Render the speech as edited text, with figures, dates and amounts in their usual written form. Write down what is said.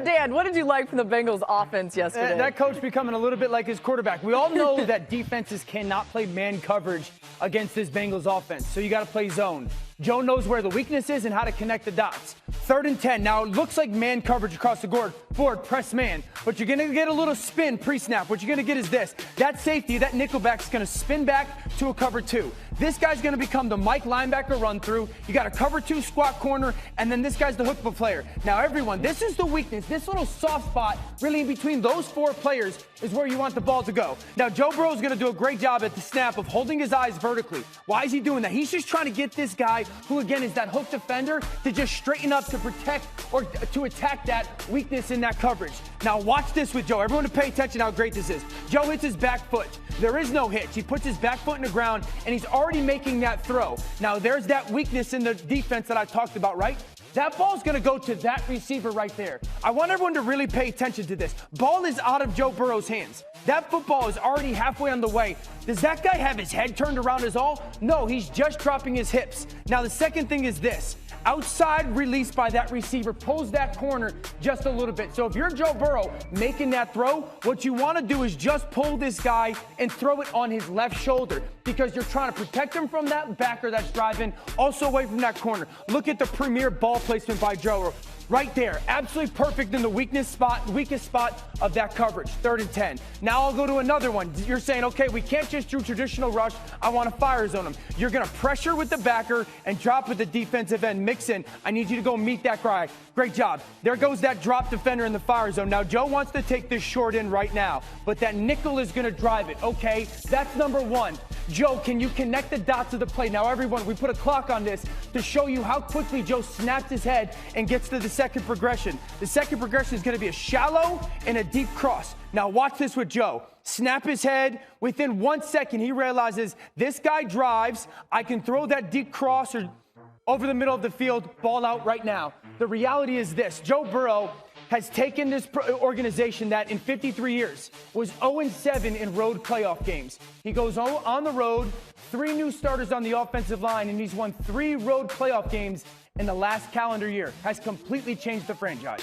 Dan, what did you like from the Bengals offense yesterday? That coach becoming a little bit like his quarterback. We all know that defenses cannot play man coverage against this Bengals offense, so you got to play zone. Joe knows where the weakness is and how to connect the dots. 3rd and 10. Now, it looks like man coverage across the board, press man, but you're going to get a little spin pre-snap. What you're going to get is this. That safety, that nickelback is going to spin back to a cover 2. This guy's going to become the Mike linebacker run through. You got a cover 2 squat corner, and then this guy's the hook player. Now, everyone, this is the weakness. This little soft spot, really in between those 4 players, is where you want the ball to go. Now, Joe Burrow is going to do a great job at the snap of holding his eyes vertically. Why is he doing that? He's just trying to get this guy, who again is that hook defender, to just straighten up to protect or to attack that weakness in that coverage. Now, watch this with Joe. Everyone to pay attention how great this is. Joe hits his back foot. There is no hitch. He puts his back foot in the ground, and he's already making that throw. Now, there's that weakness in the defense that I talked about, right? That ball's going to go to that receiver right there. I want everyone to really pay attention to this. Ball is out of Joe Burrow's hands. That football is already halfway on the way. Does that guy have his head turned around as all? No, he's just dropping his hips. Now, the second thing is this. Outside release by that receiver pulls that corner just a little bit. So if you're Joe Burrow making that throw, what you want to do is just pull this guy and throw it on his left shoulder, because you're trying to protect him from that backer that's driving, also away from that corner. Look at the premier ball placement by Joe Burrow. Right there, absolutely perfect in the weakest spot of that coverage, 3rd and 10. Now I'll go to another one. You're saying, okay, we can't just do traditional rush. I want to fire zone him. You're going to pressure with the backer and drop with the defensive end. Mix in. I need you to go meet that guy. Great job. There goes that drop defender in the fire zone. Now Joe wants to take this short in right now, but that nickel is going to drive it. Okay, that's number 1. Joe, can you connect the dots of the play? Now, everyone, we put a clock on this to show you how quickly Joe snaps his head and gets to the second progression. The second progression is going to be a shallow and a deep cross. Now, watch this with Joe. Snap his head. Within 1 second, he realizes this guy drives. I can throw that deep cross or over the middle of the field, ball out right now. The reality is this. Joe Burrow has taken this organization that in 53 years was 0-7 in road playoff games. He goes on the road, 3 new starters on the offensive line, and he's won 3 road playoff games in the last calendar year. Has completely changed the franchise.